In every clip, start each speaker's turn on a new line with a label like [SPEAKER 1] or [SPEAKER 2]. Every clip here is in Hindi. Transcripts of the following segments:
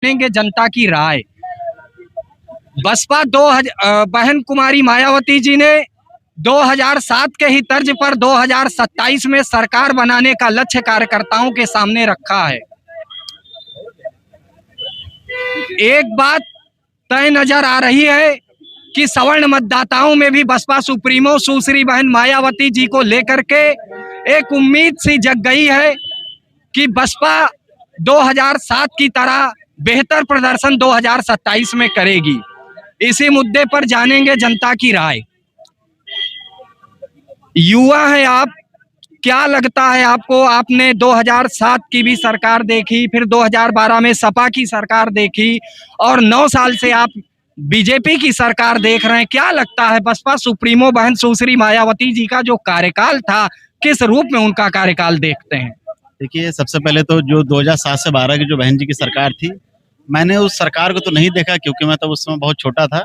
[SPEAKER 1] लेंगे जनता की राय। बसपा बहन कुमारी मायावती जी ने 2007 के ही तर्ज पर 2027 में सरकार बनाने का लक्ष्य कार्यकर्ताओं के सामने रखा है। एक बात तय नजर आ रही है कि सवर्ण मतदाताओं में भी बसपा सुप्रीमो सुश्री बहन मायावती जी को लेकर के एक उम्मीद सी जग गई है कि बसपा 2007 की तरह बेहतर प्रदर्शन 2027 में करेगी। इसी मुद्दे पर जानेंगे जनता की राय। युवा है आप, क्या लगता है आपको? आपने 2007 की भी सरकार देखी, फिर 2012 में सपा की सरकार देखी और 9 साल से आप बीजेपी की सरकार देख रहे हैं। क्या लगता है बसपा सुप्रीमो बहन सुश्री मायावती जी का जो कार्यकाल था, किस रूप में उनका कार्यकाल देखते हैं?
[SPEAKER 2] देखिए, सबसे पहले तो जो 2007 से 12 की जो बहन जी की सरकार थी, मैंने उस सरकार को तो नहीं देखा क्योंकि मैं तब उस समय बहुत छोटा था।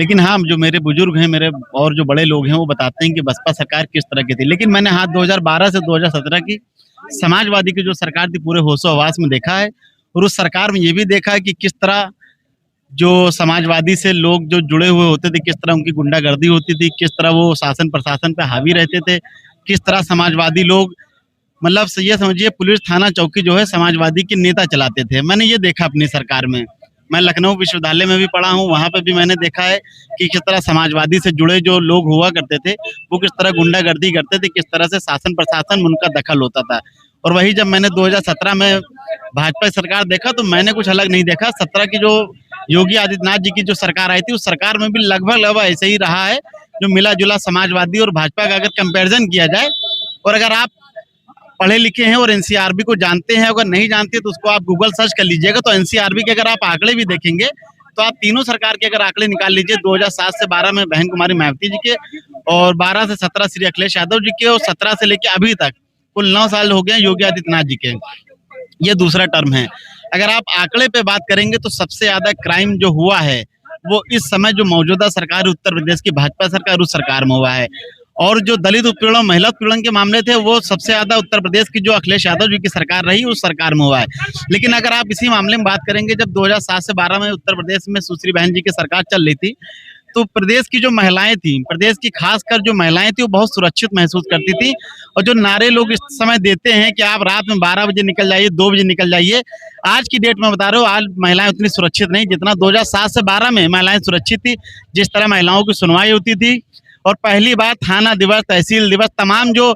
[SPEAKER 2] लेकिन हाँ, जो मेरे बुजुर्ग हैं, मेरे और जो बड़े लोग हैं, वो बताते हैं कि बसपा सरकार किस तरह की थी। लेकिन मैंने हाँ 2012 से 2017 की समाजवादी की जो सरकार थी पूरे होशो-हवास में देखा है। और उस सरकार में ये भी देखा है कि किस तरह जो समाजवादी से लोग जो जुड़े हुए होते थे, किस तरह उनकी गुंडागर्दी होती थी, किस तरह वो शासन प्रशासन पे हावी रहते थे, किस तरह समाजवादी लोग मतलब ये समझिए पुलिस थाना चौकी जो है समाजवादी के नेता चलाते थे। मैंने ये देखा अपनी सरकार में। मैं लखनऊ विश्वविद्यालय में भी पढ़ा हूँ, वहाँ पे भी मैंने देखा है कि किस तरह समाजवादी से जुड़े जो लोग हुआ करते थे, वो किस तरह गुंडागर्दी करते थे, किस तरह से शासन प्रशासन में उनका दखल होता था। और वही जब मैंने 2017 में भाजपा सरकार देखा तो मैंने कुछ अलग नहीं देखा। 17 की जो योगी आदित्यनाथ जी की जो सरकार आई थी, उस सरकार में भी लगभग ऐसे ही रहा है, जो मिला-जुला समाजवादी और भाजपा का अगर कंपैरिजन किया जाए। और अगर आप पढ़े लिखे हैं और एनसीआरबी को जानते हैं, अगर नहीं जानते तो उसको आप गूगल सर्च कर लीजिएगा, तो एनसीआरबी के अगर आप आंकड़े भी देखेंगे तो आप तीनों सरकार के अगर आंकड़े निकाल लीजिए, 2007 से 12 में बहन कुमारी मायावती जी के, और 12 से 17 श्री अखिलेश यादव जी के, और 17 से लेके अभी तक कुल 9 साल हो गए योगी आदित्यनाथ जी के। ये दूसरा टर्म है। अगर आप आंकड़े पे बात करेंगे तो सबसे ज्यादा क्राइम जो हुआ है वो इस समय जो मौजूदा सरकार उत्तर प्रदेश की भाजपा सरकार उस सरकार में हुआ है। और जो दलित उत्पीड़न, महिला उत्पीड़न के मामले थे, वो सबसे ज्यादा उत्तर प्रदेश की जो अखिलेश यादव जी की सरकार रही उस सरकार में हुआ है। लेकिन अगर आप इसी मामले में बात करेंगे, जब 2007 से 12 में उत्तर प्रदेश में सुश्री बहन जी की सरकार चल रही थी, तो प्रदेश की जो महिलाएं थी, प्रदेश की खासकर जो महिलाएं थी, वो बहुत सुरक्षित महसूस करती थी। और जो नारे लोग इस समय देते हैं कि आप रात में 12 बजे निकल जाइए, 2 बजे निकल जाइए, आज की डेट में बता रहा हूँ, आज महिलाएं उतनी सुरक्षित नहीं जितना 2007 से 12 में महिलाएं सुरक्षित थी। जिस तरह महिलाओं की सुनवाई होती थी, और पहली बार थाना दिवस, तहसील दिवस, तमाम जो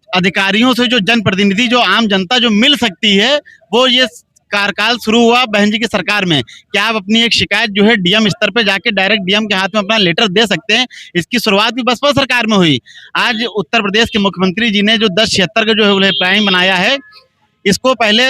[SPEAKER 2] अधिकारियों से जो जनप्रतिनिधि, जो आम जनता जो मिल सकती है, वो ये कार्यकाल शुरू हुआ बहन जी की सरकार में। क्या आप अपनी एक शिकायत जो है डीएम स्तर पे जाके डायरेक्ट डीएम के हाथ में अपना लेटर दे सकते हैं? इसकी शुरुआत भी बसपा सरकार में हुई। आज उत्तर प्रदेश के मुख्यमंत्री जी ने जो 1076 का जो हेल्पलाइन बनाया है, इसको पहले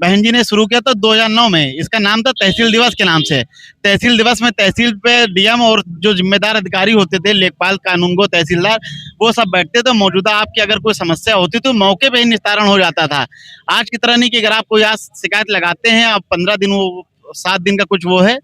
[SPEAKER 2] बहन जी ने शुरू किया था 2009 में। इसका नाम था तहसील दिवस के नाम से। तहसील दिवस में तहसील पे डीएम और जो जिम्मेदार अधिकारी होते थे, लेखपाल, कानूनगो, तहसीलदार, वो सब बैठते थे। मौजूदा आपकी अगर कोई समस्या होती तो मौके पे ही निस्तारण हो जाता था। आज की तरह नहीं कि अगर आप कोई आज शिकायत लगाते हैं, आप 15 दिन, वो 7 दिन का कुछ वो है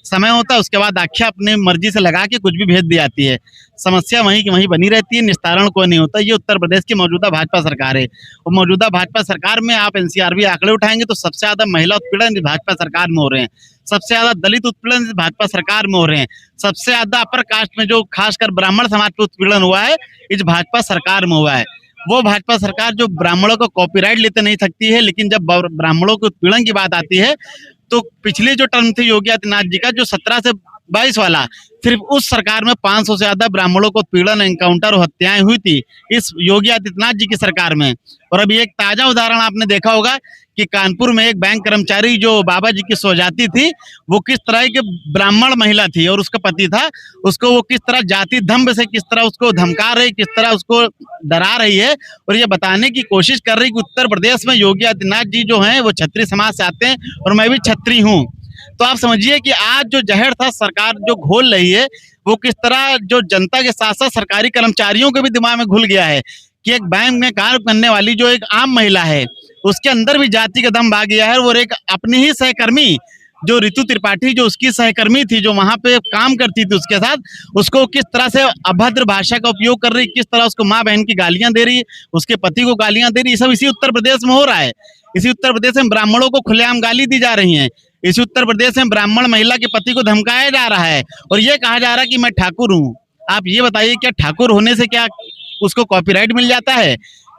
[SPEAKER 2] समय होता है, उसके बाद आख्या अपने मर्जी से लगा के कुछ भी भेज दी जाती है। समस्या वहीं की वहीं बनी रहती है, निस्तारण कोई नहीं होता। ये उत्तर प्रदेश की मौजूदा भाजपा सरकार है। और मौजूदा भाजपा सरकार में आप एनसीआरबी आंकड़े उठाएंगे तो सबसे ज्यादा महिला उत्पीड़न भाजपा सरकार में हो रहे हैं, सबसे ज्यादा दलित उत्पीड़न भाजपा सरकार में हो रहे हैं, सबसे ज्यादा अपर कास्ट में जो खासकर ब्राह्मण समाज पर उत्पीड़न हुआ है, इस भाजपा सरकार में हुआ है। वो भाजपा सरकार जो ब्राह्मणों को कॉपीराइट लेते नहीं सकती है, लेकिन जब ब्राह्मणों के उत्पीड़न की बात आती है तो पिछले जो टर्म थे योगी आदित्यनाथ जी का, जो 17 से 22 वाला, सिर्फ उस सरकार में 500 से ज्यादा ब्राह्मणों को उत्पीड़न, एनकाउंटर और हत्याएं हुई थी इस योगी आदित्यनाथ जी की सरकार में। और अभी एक ताजा उदाहरण आपने देखा होगा कि कानपुर में एक बैंक कर्मचारी जो बाबा जी की स्वजाति थी, वो किस तरह की ब्राह्मण महिला थी और उसका पति था, उसको वो किस तरह जाति दंभ से किस तरह उसको धमका रही, किस तरह उसको डरा रही है, और ये बताने की कोशिश कर रही कि उत्तर प्रदेश में योगी आदित्यनाथ जी जो हैं वो क्षत्रिय समाज से आते हैं और मैं भी क्षत्रिय हूँ। तो आप समझिए कि आज जो जहर था सरकार जो घोल रही है, वो किस तरह जो जनता के साथ साथ सरकारी कर्मचारियों के भी दिमाग में घुल गया है कि एक बैंक में कार्य करने वाली जो एक आम महिला है, उसके अंदर भी जाति का दम आ गया है। और एक अपनी ही सहकर्मी जो ऋतु त्रिपाठी, जो उसकी सहकर्मी थी, जो वहां पे काम करती थी उसके साथ, उसको किस तरह से अभद्र भाषा का उपयोग कर रही, किस तरह उसको माँ बहन की गालियां दे रही, उसके पति को गालियां दे रही, सब इसी उत्तर प्रदेश में हो रहा है। इसी उत्तर प्रदेश में ब्राह्मणों को खुलेआम गाली दी जा रही है। इस उत्तर प्रदेश में ब्राह्मण महिला के पति को धमकाया जा रहा है और ये कहा जा रहा है कि मैं ठाकुर हूँ। आप ये बताइए, क्या ठाकुर होने से क्या उसको कॉपीराइट मिल जाता है?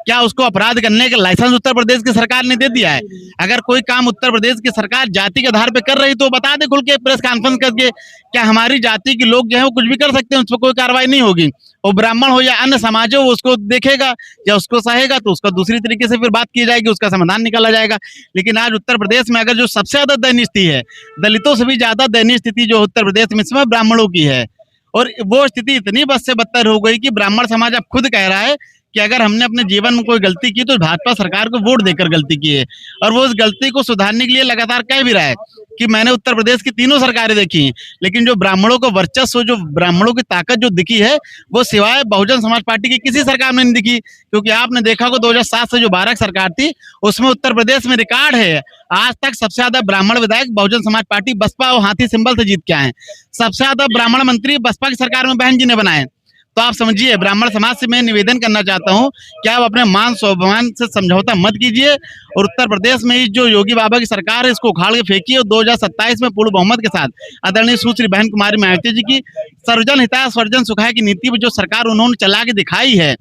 [SPEAKER 2] क्या उसको अपराध करने का लाइसेंस उत्तर प्रदेश की सरकार ने दे दिया है? अगर कोई काम उत्तर प्रदेश की सरकार जाति के आधार पे कर रही तो बता दे खुल के प्रेस कॉन्फ्रेंस करके, क्या हमारी जाति के लोग जो है वो कुछ भी कर सकते हैं, उस पर कोई कार्रवाई नहीं होगी? वो ब्राह्मण हो या अन्य समाज हो, उसको देखेगा या उसको सहेगा तो उसका दूसरी तरीके से फिर बात की जाएगी, उसका समाधान निकाला जाएगा। लेकिन आज उत्तर प्रदेश में अगर जो सबसे ज्यादा दयनीय स्थिति है, दलितों से भी ज्यादा दयनीय स्थिति जो उत्तर प्रदेश में इसमें ब्राह्मणों की है, और वो स्थिति इतनी बद से बदतर हो गई कि ब्राह्मण समाज अब खुद कह रहा है कि अगर हमने अपने जीवन में कोई गलती की तो भाजपा सरकार को वोट देकर गलती की है, और वो उस गलती को सुधारने के लिए लगातार कह भी रहा है कि मैंने उत्तर प्रदेश की तीनों सरकारें देखी हैं, लेकिन जो ब्राह्मणों को वर्चस्व, जो ब्राह्मणों की ताकत जो दिखी है वो सिवाय बहुजन समाज पार्टी की किसी सरकार में नहीं दिखी। क्योंकि आपने देखा होगा 2007 से जो 12 सरकार थी उसमें उत्तर प्रदेश में रिकॉर्ड है, आज तक सबसे ज्यादा ब्राह्मण विधायक बहुजन समाज पार्टी बसपा और हाथी सिंबल से जीत के आए। सबसे ज्यादा ब्राह्मण मंत्री बसपा की सरकार में बहन जी ने बनाए। तो आप समझिए, ब्राह्मण समाज से मैं निवेदन करना चाहता हूं कि आप अपने मान स्वाभिमान से समझौता मत कीजिए और उत्तर प्रदेश में इस जो योगी बाबा की सरकार है इसको उखाड़ के फेंकिए और 2027 में पूर्ण बहुमत के साथ आदरणीय सुश्री बहन कुमारी मायावती जी की सर्वजन हिताय सर्वजन सुखाय की नीति जो सरकार उन्होंने चला के दिखाई है,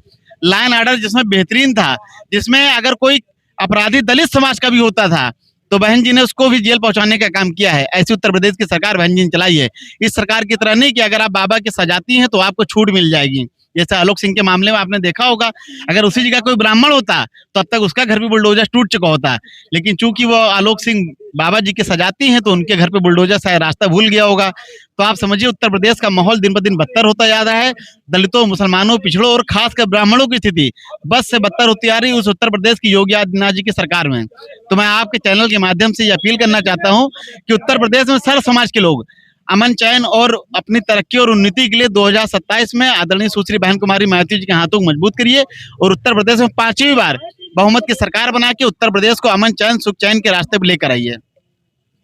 [SPEAKER 2] लॉ एंड ऑर्डर जिसमें बेहतरीन था, जिसमें अगर कोई अपराधी दलित समाज का भी होता था तो बहन जी ने उसको भी जेल पहुंचाने का काम किया है। ऐसी उत्तर प्रदेश की सरकार बहन जी ने चलाई है। इस सरकार की तरह नहीं कि अगर आप बाबा के सजाती हैं तो आपको छूट मिल जाएगी। जैसे आलोक सिंह के मामले में आपने देखा होगा, अगर उसी जगह कोई ब्राह्मण होता तो अब तक उसका घर भी बुलडोजर टूट चुका होता, लेकिन चूंकि वो आलोक सिंह बाबा जी के सजाती हैं तो उनके घर पे बुलडोजर शायद रास्ता भूल गया होगा। तो आप समझिए, उत्तर प्रदेश का माहौल दिन ब दिन बदतर होता जा रहा है। दलितों, मुसलमानों, पिछड़ों और खासकर ब्राह्मणों की स्थिति बस से बदतर होती आ रही है उस उत्तर प्रदेश की योगी आदित्यनाथ जी की सरकार में। तो मैं आपके चैनल के माध्यम से ये अपील करना चाहता हूँ कि उत्तर प्रदेश में सर्व समाज के लोग अमन चैन और अपनी तरक्की और उन्नति के लिए 2027 में आदरणीय सुश्री बहन कुमारी मायावती जी के हाथों को मजबूत करिए और उत्तर प्रदेश में 5वीं बार बहुमत की सरकार बना के उत्तर प्रदेश को अमन चैन सुख चैन के रास्ते पर लेकर आइए।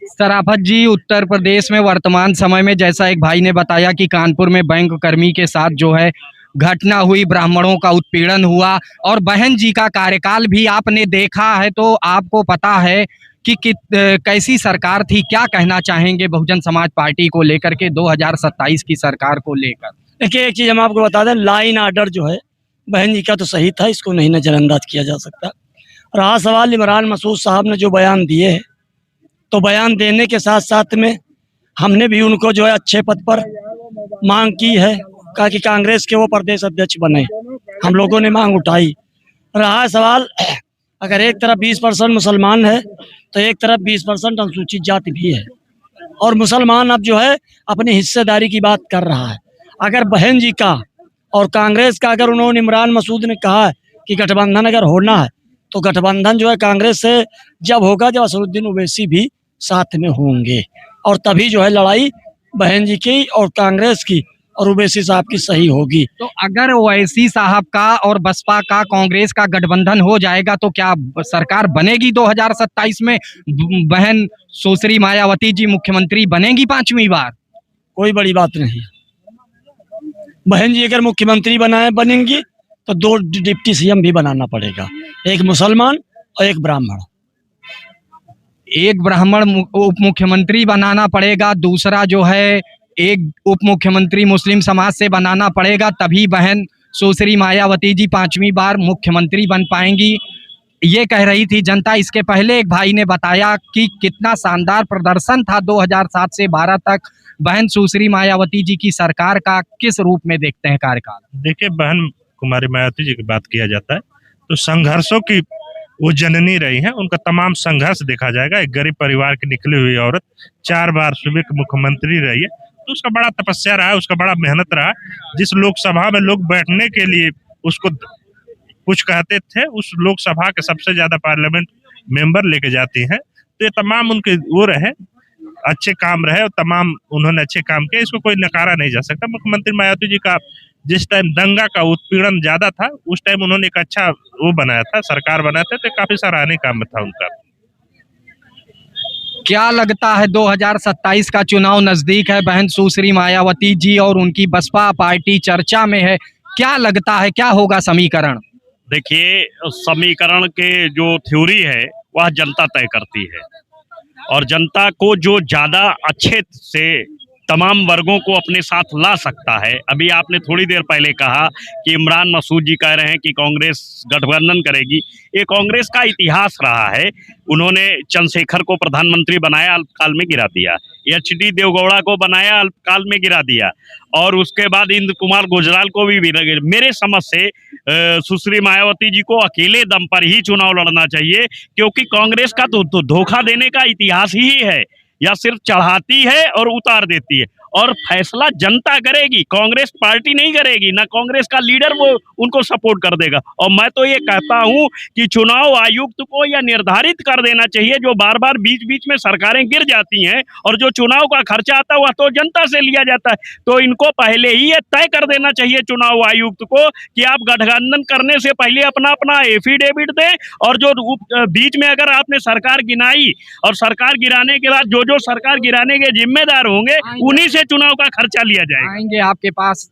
[SPEAKER 1] सराफत जी, उत्तर प्रदेश में वर्तमान समय में जैसा एक भाई ने बताया कि कानपुर में बैंक कर्मी के साथ जो है घटना हुई, ब्राह्मणों का उत्पीड़न हुआ और बहन जी का कार्यकाल भी आपने देखा है, तो आपको पता है कि कैसी सरकार थी। क्या कहना चाहेंगे बहुजन समाज पार्टी को लेकर के 2027 की सरकार को लेकर?
[SPEAKER 3] देखिए, एक चीज हम आपको बता दें, लाइन आर्डर जो है बहन जी का तो सही था, इसको नहीं नजरअंदाज किया जा सकता। रहा सवाल इमरान मसूद साहब ने जो बयान दिए हैं, तो बयान देने के साथ साथ में हमने भी उनको जो है अच्छे पद पर मांग की है, कहा कि कांग्रेस के वो प्रदेश अध्यक्ष बने, हम लोगों ने मांग उठाई। रहा सवाल, अगर एक तरफ 20% मुसलमान है तो एक तरफ 20% अनुसूचित जाति भी है, और मुसलमान अब जो है अपनी हिस्सेदारी की बात कर रहा है। अगर बहन जी का और कांग्रेस का, अगर उन्होंने, इमरान मसूद ने कहा है कि गठबंधन अगर होना है तो गठबंधन जो है कांग्रेस से जब होगा जब असदुद्दीन ओवैसी भी साथ में होंगे, और तभी जो है लड़ाई बहन जी की और कांग्रेस की और ओवैसी साहब की सही होगी।
[SPEAKER 1] तो अगर ओवैसी साहब का और बसपा का, कांग्रेस का गठबंधन हो जाएगा तो क्या सरकार बनेगी 2027 में? बहन सुश्री मायावती जी मुख्यमंत्री बनेगी 5वीं बार?
[SPEAKER 3] कोई बड़ी बात नहीं। बहन जी अगर मुख्यमंत्री बनेंगी तो 2 डिप्टी सीएम भी बनाना पड़ेगा, एक मुसलमान और एक ब्राह्मण।
[SPEAKER 1] एक ब्राह्मण उप मुख्यमंत्री बनाना पड़ेगा, दूसरा जो है एक उप मुख्यमंत्री मुस्लिम समाज से बनाना पड़ेगा, तभी बहन सुश्री मायावती जी 5वीं बार मुख्यमंत्री बन पाएंगी, ये कह रही थी जनता। इसके पहले एक भाई ने बताया कि कितना शानदार प्रदर्शन था 2007 से 12 तक बहन सुश्री मायावती जी की सरकार का। किस रूप में देखते हैं कार्यकाल?
[SPEAKER 4] देखिए, बहन कुमारी मायावती जी की बात किया जाता है तो संघर्षों की वो जननी रही हैं, उनका तमाम संघर्ष देखा जाएगा। एक गरीब परिवार की निकली हुई औरत 4 बार सूबे की मुख्यमंत्री रही है, तो उसका बड़ा तपस्या रहा है, उसका बड़ा मेहनत रहा। जिस लोकसभा में लोग बैठने के लिए उसको कुछ कहते थे, उस लोकसभा के सबसे ज्यादा पार्लियामेंट मेंबर लेके जाती हैं। तो ये तमाम उनके वो रहे, अच्छे काम रहे और तमाम उन्होंने अच्छे काम किए, इसको कोई नकारा नहीं जा सकता। मुख्यमंत्री मायावती जी का जिस टाइम दंगा का उत्पीड़न ज्यादा था उस टाइम उन्होंने एक अच्छा वो बनाया था, सरकार बनाया था, तो काफी सराहनीय काम था उनका।
[SPEAKER 1] क्या लगता है 2027 का चुनाव नजदीक है, बहन सुश्री मायावती जी और उनकी बसपा पार्टी चर्चा में है, क्या लगता है क्या होगा समीकरण?
[SPEAKER 5] देखिए, समीकरण के जो थ्योरी है वह जनता तय करती है, और जनता को जो ज़्यादा अच्छे से तमाम वर्गों को अपने साथ ला सकता है। अभी आपने थोड़ी देर पहले कहा कि इमरान मसूद जी कह रहे हैं कि कांग्रेस गठबंधन करेगी। ये कांग्रेस का इतिहास रहा है। उन्होंने चंद्रशेखर को प्रधानमंत्री बनाया, अल्पकाल में गिरा दिया। एच.डी. देवगौड़ा को बनाया, अल्पकाल में गिरा दिया। और उसके बाद इंद्र कुमार गुजराल को भी मेरे समझ से सुश्री मायावती जी को अकेले दम पर ही चुनाव लड़ना चाहिए, क्योंकि कांग्रेस का तो धोखा देने का इतिहास ही है, या सिर्फ चढ़ाती है और उतार देती है, और फैसला जनता करेगी, कांग्रेस पार्टी नहीं करेगी। ना कांग्रेस का लीडर वो उनको सपोर्ट कर देगा। और मैं तो ये कहता हूँ कि चुनाव आयुक्त को यह निर्धारित कर देना चाहिए, जो बार बार बीच बीच में सरकारें गिर जाती हैं और जो चुनाव का खर्चा आता है वह तो जनता से लिया जाता है, तो इनको पहले ही ये तय कर देना चाहिए चुनाव आयुक्त को कि आप गठबंधन करने से पहले अपना अपना एफिडेविट दें, और जो बीच में अगर आपने सरकार गिराई और सरकार गिराने के बाद जो सरकार गिराने के जिम्मेदार होंगे उन्हीं से चुनाव का खर्चा लिया जाएगा।
[SPEAKER 1] आएंगे आपके पास।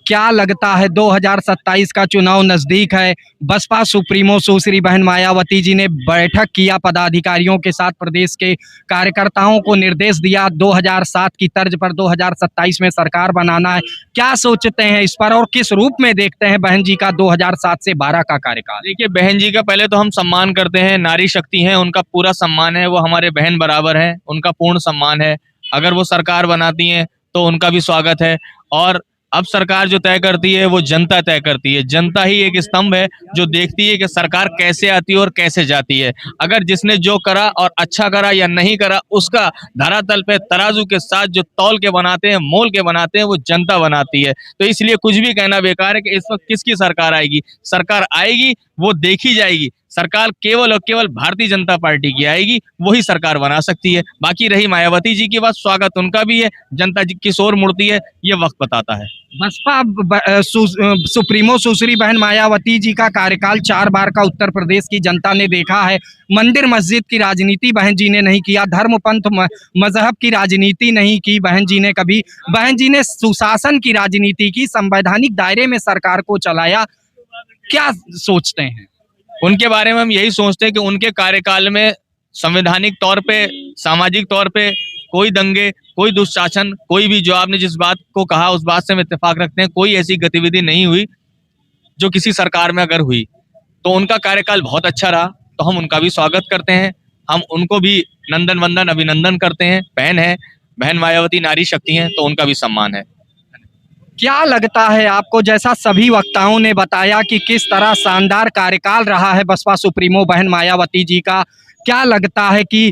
[SPEAKER 1] क्या लगता है 2027 का चुनाव नजदीक है, बसपा सुप्रीमो सुश्री बहन मायावती जी ने बैठक किया पदाधिकारियों के साथ, प्रदेश के कार्यकर्ताओं को निर्देश दिया 2007 की तर्ज पर 2027 में सरकार बनाना है। क्या सोचते हैं इस पर और किस रूप में देखते हैं बहन जी का 2007 से 12 का कार्यकाल?
[SPEAKER 6] देखिए, बहन जी का पहले तो हम सम्मान करते हैं, नारी शक्ति हैं, उनका पूरा सम्मान है, वो हमारे बहन बराबर हैं, उनका पूर्ण सम्मान है। अगर वो सरकार बनाती हैं तो उनका भी स्वागत है। और अब सरकार जो तय करती है वो जनता तय करती है। जनता ही एक स्तंभ है जो देखती है कि सरकार कैसे आती है और कैसे जाती है। अगर जिसने जो करा और अच्छा करा या नहीं करा, उसका धरातल पे तराजू के साथ जो तौल के बनाते हैं, मोल के बनाते हैं, वो जनता बनाती है। तो इसलिए कुछ भी कहना बेकार है कि इस वक्त किसकी सरकार आएगी। सरकार आएगी वो देखी जाएगी, सरकार केवल और केवल भारतीय जनता पार्टी की आएगी, वही सरकार बना सकती है। बाकी रही मायावती जी की बात, स्वागत उनका भी है, जनता जी किस ओर मुड़ती है ये वक्त बताता है।
[SPEAKER 1] बसपा सुप्रीमो सुश्री बहन मायावती जी का कार्यकाल 4 बार का उत्तर प्रदेश की जनता ने देखा है। मंदिर मस्जिद की राजनीति बहन जी ने नहीं किया, धर्म पंथ मजहब की राजनीति नहीं की बहन जी ने कभी। बहन जी ने सुशासन की राजनीति की, संवैधानिक दायरे में सरकार को चलाया। क्या सोचते हैं
[SPEAKER 6] उनके बारे में? हम यही सोचते हैं कि उनके कार्यकाल में संवैधानिक तौर पे, सामाजिक तौर पे कोई दंगे, कोई दुशासन, कोई भी, जो आपने जिस बात को कहा उस बात से हम इत्तेफाक रखते हैं, कोई ऐसी गतिविधि नहीं हुई जो किसी सरकार में अगर हुई। तो उनका कार्यकाल बहुत अच्छा रहा, तो हम उनका भी स्वागत करते हैं, हम उनको भी नंदन वंदन अभिनंदन करते हैं। बहन है, बहन मायावती नारी शक्ति हैं, तो उनका भी सम्मान है।
[SPEAKER 1] क्या लगता है आपको, जैसा सभी वक्ताओं ने बताया कि किस तरह शानदार कार्यकाल रहा है बसपा सुप्रीमो बहन मायावती जी का, क्या लगता है कि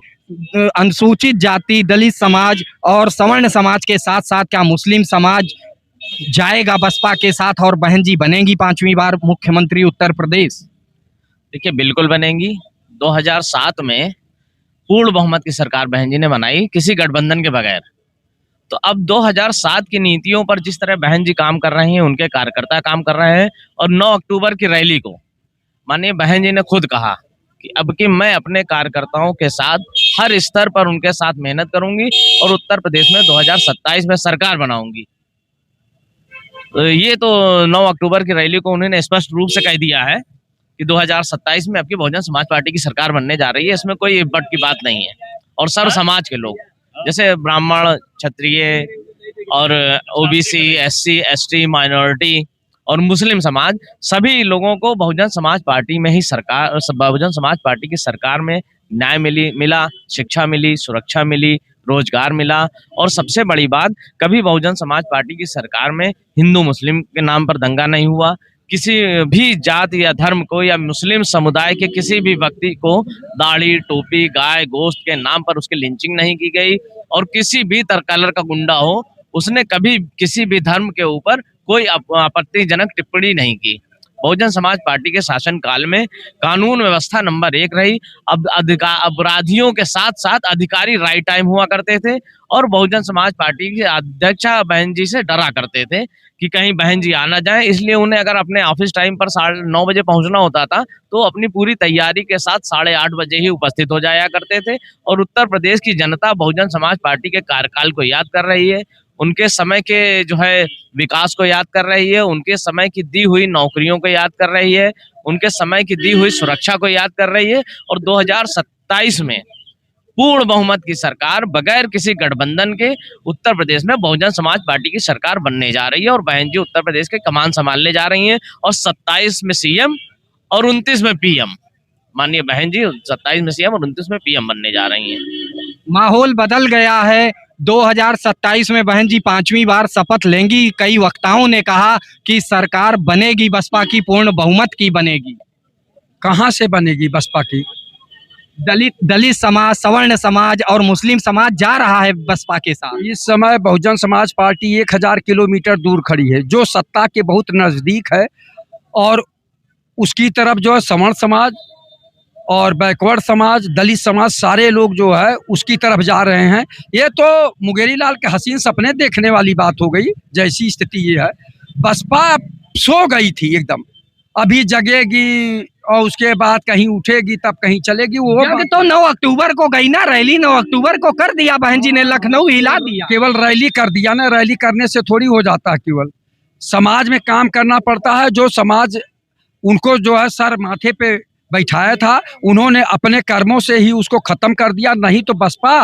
[SPEAKER 1] अनुसूचित जाति, दलित समाज और सवर्ण समाज के साथ साथ क्या मुस्लिम समाज जाएगा बसपा के साथ और बहन जी बनेंगी 5वीं बार मुख्यमंत्री उत्तर प्रदेश?
[SPEAKER 7] देखिए, बिल्कुल बनेंगी। 2007 में पूर्ण बहुमत की सरकार बहन जी ने बनाई, किसी गठबंधन के बगैर। तो अब 2007 की नीतियों पर जिस तरह बहन जी काम कर रही हैं, उनके कार्यकर्ता काम कर रहे हैं, और 9 अक्टूबर की रैली को माननीय बहन जी ने खुद कहा कि अब कि मैं अपने कार्यकर्ताओं के साथ हर स्तर पर उनके साथ मेहनत करूंगी और उत्तर प्रदेश में 2027 में सरकार बनाऊंगी। तो ये तो 9 अक्टूबर की रैली को उन्होंने स्पष्ट रूप से कह दिया है कि 2027 में आपकी बहुजन समाज पार्टी की सरकार बनने जा रही है। इसमें कोई बट की बात नहीं है। और सर्व समाज के लोग, जैसे ब्राह्मण, क्षत्रिय और ओबीसी, एससी, एसटी, माइनॉरिटी और मुस्लिम समाज, सभी लोगों को बहुजन समाज पार्टी में ही सरकार, बहुजन समाज पार्टी की सरकार में न्याय मिला, शिक्षा मिली, सुरक्षा मिली, रोजगार मिला। और सबसे बड़ी बात, कभी बहुजन समाज पार्टी की सरकार में हिंदू मुस्लिम के नाम पर दंगा नहीं हुआ। किसी भी जात या धर्म को या मुस्लिम समुदाय के किसी भी व्यक्ति को दाढ़ी, टोपी, गाय, गोश्त के नाम पर उसकी लिंचिंग नहीं की गई। और किसी भी कलर का गुंडा हो, उसने कभी किसी भी धर्म के ऊपर कोई आपत्तिजनक टिप्पणी नहीं की। बहुजन समाज पार्टी के शासनकाल में कानून व्यवस्था नंबर 1 रही। अब अपराधियों के साथ साथ अधिकारी राइट टाइम हुआ करते थे, और बहुजन समाज पार्टी की अध्यक्षा बहन जी से डरा करते थे कि कहीं बहन जी आ ना जाए। इसलिए उन्हें अगर अपने ऑफिस टाइम पर 9:30 बजे पहुंचना होता था तो अपनी पूरी तैयारी के साथ 8:30 बजे ही उपस्थित हो जाया करते थे। और उत्तर प्रदेश की जनता बहुजन समाज पार्टी के कार्यकाल को याद कर रही है, उनके समय के जो है विकास को याद कर रही है, उनके समय की दी हुई नौकरियों को याद कर रही है, उनके समय की दी हुई सुरक्षा को याद कर रही है। और 2027 में पूर्ण बहुमत की सरकार बगैर किसी गठबंधन के उत्तर प्रदेश में बहुजन समाज पार्टी की सरकार बनने जा रही है और बहन जी उत्तर प्रदेश के कमान संभालने जा रही हैं और 27 में सीएम और 29 में पीएम, माननीय बहन जी 27 में सीएम और 29 में पीएम बनने जा रही हैं।
[SPEAKER 1] माहौल बदल गया है। 2027 में बहन जी 5वीं बार शपथ लेंगी। कई वक्ताओं ने कहा कि सरकार बनेगी बसपा की, पूर्ण बहुमत की बनेगी।
[SPEAKER 8] कहाँ से बनेगी बसपा की?
[SPEAKER 1] दलित समाज, सवर्ण समाज और मुस्लिम समाज जा रहा है बसपा के साथ।
[SPEAKER 8] इस समय बहुजन समाज पार्टी 1000 किलोमीटर दूर खड़ी है, जो सत्ता के बहुत नज़दीक है, और उसकी तरफ जो है सवर्ण समाज और बैकवर्ड समाज, दलित समाज, सारे लोग जो है उसकी तरफ जा रहे हैं। ये तो मुंगेरी लाल के हसीन सपने देखने वाली बात हो गई। जैसी स्थिति ये है, बसपा सो गई थी एकदम, अभी जगेगी और उसके बाद कहीं उठेगी तब कहीं चलेगी। वो
[SPEAKER 1] तो 9 अक्टूबर को गई ना रैली, 9 अक्टूबर को कर दिया बहन जी ने, लखनऊ हिला दिया।
[SPEAKER 8] केवल रैली कर दिया ना, रैली करने से थोड़ी हो जाता है। केवल समाज में काम करना पड़ता है। जो समाज उनको जो है सर माथे पे बैठाया था, उन्होंने अपने कर्मों से ही उसको खत्म कर दिया। नहीं तो बसपा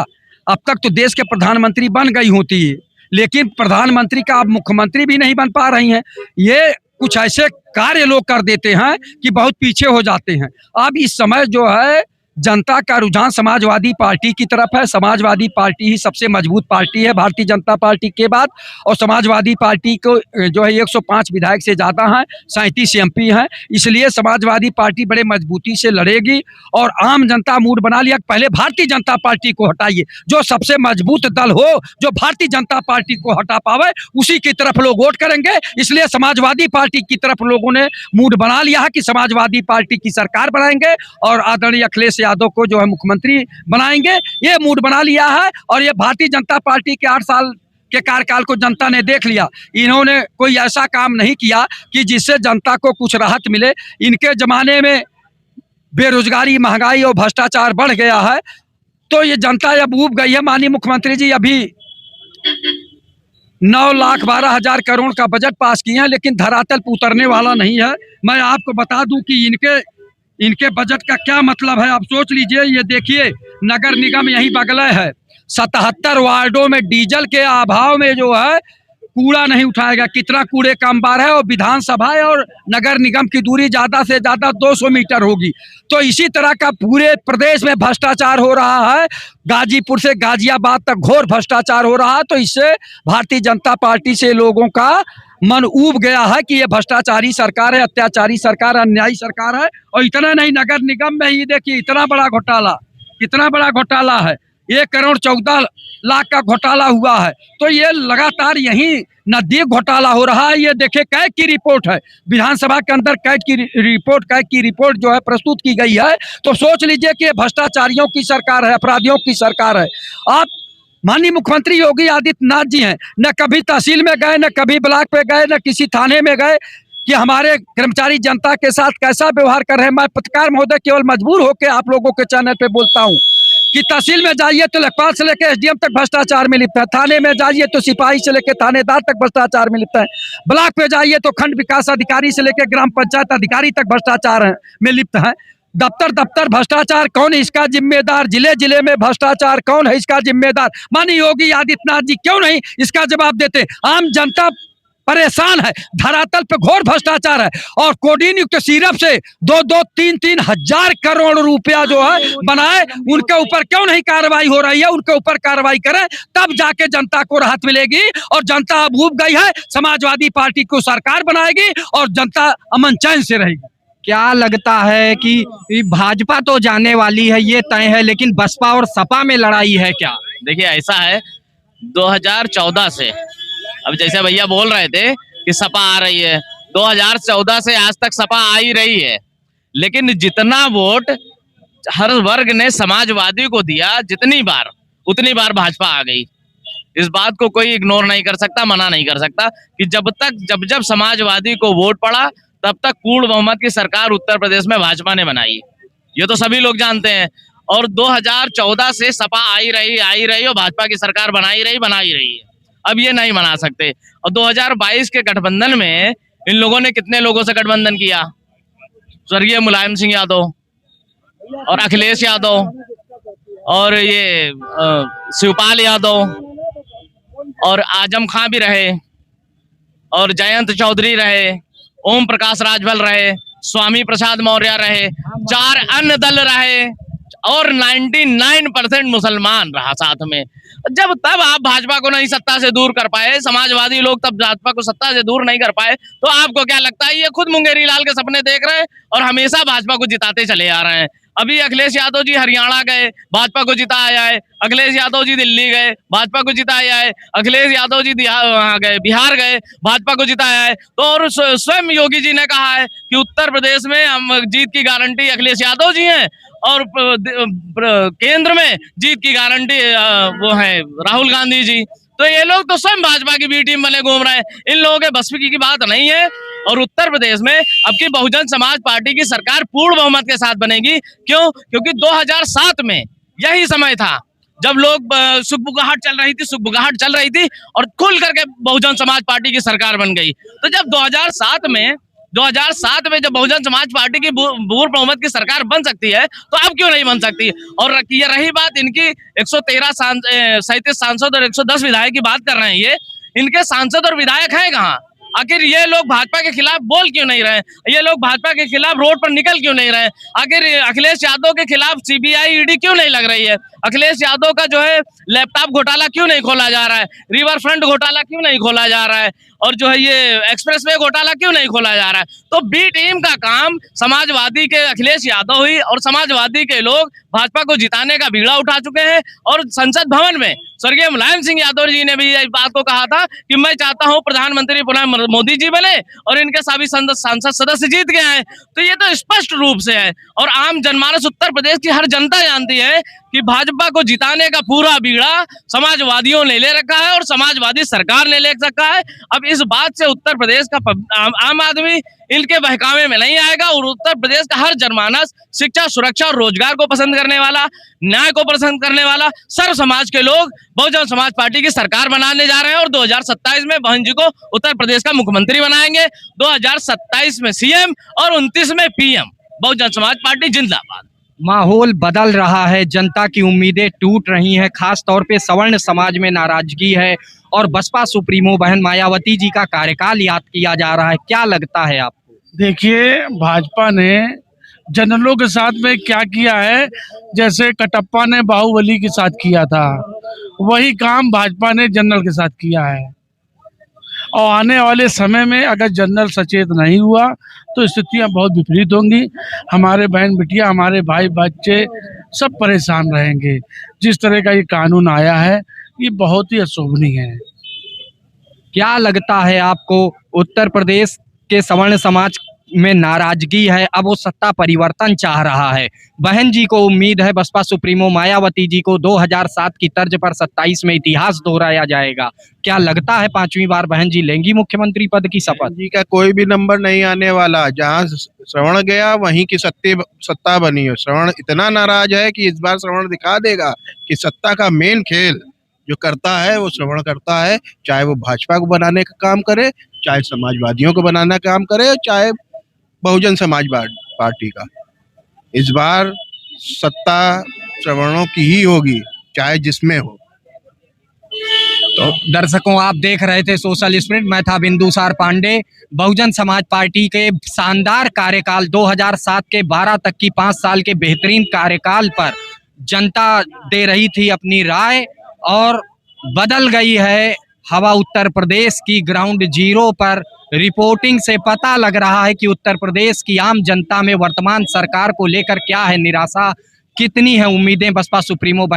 [SPEAKER 8] अब तक तो देश के प्रधानमंत्री बन गई होती है, लेकिन प्रधानमंत्री का अब मुख्यमंत्री भी नहीं बन पा रही हैं। ये कुछ ऐसे कार्य लोग कर देते हैं कि बहुत पीछे हो जाते हैं। अब इस समय जो है जनता का रुझान समाजवादी पार्टी की तरफ है। समाजवादी पार्टी ही सबसे मजबूत पार्टी है भारतीय जनता पार्टी के बाद, और समाजवादी पार्टी को जो है 105 विधायक से ज़्यादा हैं, 37 एमपी हैं। इसलिए समाजवादी पार्टी बड़े मजबूती से लड़ेगी और आम जनता मूड बना लिया। पहले भारतीय जनता पार्टी को हटाइए, जो सबसे मजबूत दल हो, जो भारतीय जनता पार्टी को हटा पावे, उसी की तरफ लोग वोट करेंगे। इसलिए समाजवादी पार्टी की तरफ लोगों ने मूड बना लिया है कि समाजवादी पार्टी की सरकार बनाएंगे और आदरणीय अखिलेश यादव को जो है मुख्यमंत्री बनाएंगे। ये मूड बना लिया है और ये भारतीय जनता पार्टी के 8 साल के कार्यकाल को जनता ने देख लिया। इन्होंने कोई ऐसा काम नहीं किया कि जिससे जनता को कुछ राहत मिले। इनके जमाने में बेरोजगारी, महंगाई और भ्रष्टाचार बढ़ गया है, तो ये जनता अब ऊब गई है। माननीय मुख्यमंत्री जी अभी 9,12,000 करोड़ का बजट पास किए हैं, लेकिन धरातल पर उतरने वाला नहीं है। मैं आपको बता दूं कि इनके बजट का क्या मतलब है। आप सोच लीजिए, ये देखिए नगर निगम यही बगल है, 77 वार्डों में डीजल के अभाव में जो है कूड़ा नहीं उठाएगा। कितना कूड़े का अंबार है, और विधानसभा और नगर निगम की दूरी ज़्यादा से ज़्यादा 200 मीटर होगी। तो इसी तरह का पूरे प्रदेश में भ्रष्टाचार हो रहा है। गाजीपुर से गाजियाबाद तक घोर भ्रष्टाचार हो रहा है। तो इससे भारतीय जनता पार्टी से लोगों का मन ऊब गया है कि ये भ्रष्टाचारी सरकार है, अत्याचारी सरकार, अन्यायी सरकार है। और इतना नहीं, नगर निगम में ही देखिए इतना बड़ा घोटाला, कितना बड़ा घोटाला है, 1 करोड़ 14 लाख का घोटाला हुआ है। तो ये लगातार यही नजदीक घोटाला हो रहा है। ये देखिए कैग की रिपोर्ट है, विधानसभा के अंदर कैग की रिपोर्ट जो है प्रस्तुत की गई है। तो सोच लीजिए कि भ्रष्टाचारियों की सरकार है, अपराधियों की सरकार है। आप माननीय मुख्यमंत्री योगी आदित्यनाथ जी हैं, न कभी तहसील में गए, न कभी ब्लॉक पे गए, न किसी थाने में गए कि हमारे कर्मचारी जनता के साथ कैसा व्यवहार कर रहे हैं। मैं पत्रकार महोदय केवल मजबूर होकर आप लोगों के चैनल पे बोलता हूँ कि तहसील में जाइए तो लेखपाल से लेकर एसडीएम तक भ्रष्टाचार में लिप्त है, थाने में जाइए तो सिपाही से लेकर थानेदार तक भ्रष्टाचार में लिप्त है, ब्लॉक पे जाइए तो खंड विकास अधिकारी से लेकर ग्राम पंचायत अधिकारी तक भ्रष्टाचार में लिप्त है। दफ्तर भ्रष्टाचार, कौन है इसका जिम्मेदार? जिले में भ्रष्टाचार, कौन है इसका जिम्मेदार? माननीय योगी आदित्यनाथ जी क्यों नहीं इसका जवाब देते? आम जनता परेशान है, धरातल पे घोर भ्रष्टाचार है। और कोडीन युक्त सिरप से 2-2, 3-3 हजार करोड़ रुपया जो है बनाए, उनके ऊपर क्यों नहीं कार्रवाई हो रही है? उनके ऊपर कार्रवाई करें, तब जाके जनता को राहत मिलेगी। और जनता अब ऊब गई है, समाजवादी पार्टी को सरकार बनाएगी और जनता अमन चैन से रहेगी।
[SPEAKER 1] क्या लगता है कि भाजपा तो जाने वाली है, ये तय है, लेकिन बसपा और सपा में लड़ाई है क्या?
[SPEAKER 7] देखिए ऐसा है, 2014 से, अब जैसे भैया बोल रहे थे कि सपा आ रही है, 2014 से आज तक सपा आ ही रही है, लेकिन जितना वोट हर वर्ग ने समाजवादी को दिया, जितनी बार उतनी बार भाजपा आ गई। इस बात को कोई इग्नोर नहीं कर सकता, मना नहीं कर सकता कि जब समाजवादी को वोट पड़ा, तब तक पूर्ण बहुमत की सरकार उत्तर प्रदेश में भाजपा ने बनाई। ये तो सभी लोग जानते हैं। और 2014 से सपा आई रही और भाजपा की सरकार बनाई रही है। अब ये नहीं मना सकते। और 2022 के गठबंधन में इन लोगों ने कितने लोगों से गठबंधन किया? स्वर्गीय मुलायम सिंह यादव और अखिलेश यादव और ये शिवपाल यादव और आजम खां भी रहे और जयंत चौधरी रहे, ओम प्रकाश राजभर रहे, स्वामी प्रसाद मौर्य रहे, 4 अन्य दल रहे और 99% मुसलमान रहा साथ में। जब तब आप भाजपा को नहीं सत्ता से दूर कर पाए, समाजवादी लोग तब भाजपा को सत्ता से दूर नहीं कर पाए, तो आपको क्या लगता है ये खुद मुंगेरी लाल के सपने देख रहे हैं और हमेशा भाजपा को जिताते चले आ रहे हैं। अभी अखिलेश यादव जी हरियाणा गए, भाजपा को जिताया है। अखिलेश यादव जी दिल्ली गए, भाजपा को जिताया है। अखिलेश यादव जी वहाँ गए, बिहार गए, भाजपा को जिताया है। तो और स्वयं योगी जी ने कहा है कि उत्तर प्रदेश में हम जीत की गारंटी अखिलेश यादव जी हैं और केंद्र में जीत की गारंटी वो है राहुल गांधी जी। तो ये लोग तो स्वयं भाजपा की बी टीम बने घूम रहे हैं। इन लोगों के बस की बात नहीं है। और उत्तर प्रदेश में अब की बहुजन समाज पार्टी की सरकार पूर्ण बहुमत के साथ बनेगी। क्यों? क्योंकि 2007 में यही समय था जब लोग सुखबुगाहट चल रही थी और खुल करके बहुजन समाज पार्टी की सरकार बन गई। तो जब 2007 में जब बहुजन समाज पार्टी की पूर्ण बहुमत की सरकार बन सकती है तो अब क्यों नहीं बन सकती? और ये रही बात इनकी 137 सांसद और 110 विधायक की बात कर रहे हैं, ये इनके सांसद और विधायक हैं कहाँ? आखिर ये लोग भाजपा के खिलाफ बोल क्यों नहीं रहे? ये लोग भाजपा के खिलाफ रोड पर निकल क्यों नहीं रहे? आखिर अखिलेश यादव के खिलाफ सीबीआई ईडी क्यों नहीं लग रही है? अखिलेश यादव का जो है लैपटॉप घोटाला क्यों नहीं खोला जा रहा है? रिवर फ्रंट घोटाला क्यों नहीं खोला जा रहा है? और जो है ये एक्सप्रेसवे घोटाला क्यों नहीं खोला जा रहा है? तो बी टीम का काम समाजवादी के अखिलेश यादव ही और समाजवादी के लोग भाजपा को जिताने का बीड़ा उठा चुके हैं। और संसद भवन में स्वर्गीय मुलायम सिंह यादव जी ने भी इस बात को कहा था कि मैं चाहता हूं प्रधानमंत्री पुनः मोदी जी बने और इनके सभी सांसद सदस्य जीत गए हैं। तो ये तो स्पष्ट रूप से है और आम जनमानस उत्तर प्रदेश की हर जनता जानती है कि भाजपा को जिताने का पूरा बीड़ा समाजवादियों ने ले रखा है और समाजवादी सरकार ने ले रखा है। अब इस बात से उत्तर प्रदेश का आम आदमी इनके बहकावे में नहीं आएगा और उत्तर प्रदेश का हर जनमानस शिक्षा, सुरक्षा और रोजगार को पसंद करने वाला, न्याय को पसंद करने वाला सर्व समाज के लोग बहुजन समाज पार्टी की सरकार बनाने जा रहे हैं और 2027 में बहन जी को उत्तर प्रदेश का मुख्यमंत्री बनाएंगे। 2027 में सीएम और 29 में पीएम। बहुजन समाज पार्टी जिंदाबाद।
[SPEAKER 1] माहौल बदल रहा है, जनता की उम्मीदें टूट रही हैं, खास तौर पे सवर्ण समाज में नाराजगी है और बसपा सुप्रीमो बहन मायावती जी का कार्यकाल याद किया जा रहा है। क्या लगता है आपको?
[SPEAKER 9] देखिए, भाजपा ने जनरलों के साथ में क्या किया है, जैसे कटप्पा ने बाहुबली के साथ किया था, वही काम भाजपा ने जनरल के साथ किया है। और आने वाले समय में अगर जनरल सचेत नहीं हुआ तो स्थितियां बहुत विपरीत होंगी। हमारे बहन बिटिया, हमारे भाई बच्चे सब परेशान रहेंगे। जिस तरह का ये कानून आया है ये बहुत ही अशोभनीय है।
[SPEAKER 1] क्या लगता है आपको, उत्तर प्रदेश के सवर्ण समाज में नाराजगी है, अब वो सत्ता परिवर्तन चाह रहा है। बहन जी को उम्मीद है बसपा सुप्रीमो मायावती जी को 2007 की तर्ज पर 27 में इतिहास दोहराया जाएगा। क्या लगता है 5वीं बार बहन जी लेंगी मुख्यमंत्री पद की शपथ?
[SPEAKER 10] जी का कोई भी नंबर नहीं आने वाला। जहाँ श्रवण गया वहीं की सत्ता बनी है। श्रवण इतना नाराज है कि इस बार श्रवण दिखा देगा कि सत्ता का मेन खेल जो करता है वो श्रवण करता है। चाहे वो भाजपा को बनाने का काम करे, चाहे समाजवादियों को बनाने का काम करे, चाहे बहुजन समाज पार्टी का। इस बार सत्ता श्रवणों की ही होगी, चाहे जिसमें हो।
[SPEAKER 1] तो दर्शकों, आप देख रहे थे सोशल स्प्रिंट। मैं था बिंदुसार पांडे। बहुजन समाज पार्टी के शानदार कार्यकाल 2007 के 12 तक की 5 साल के बेहतरीन कार्यकाल पर जनता दे रही थी अपनी राय और बदल गई है हवा उत्तर प्रदेश की। ग्राउंड जीरो पर रिपोर्टिंग से पता लग रहा है कि उत्तर प्रदेश की आम जनता में वर्तमान सरकार को लेकर क्या है निराशा, कितनी है उम्मीदें बसपा सुप्रीमो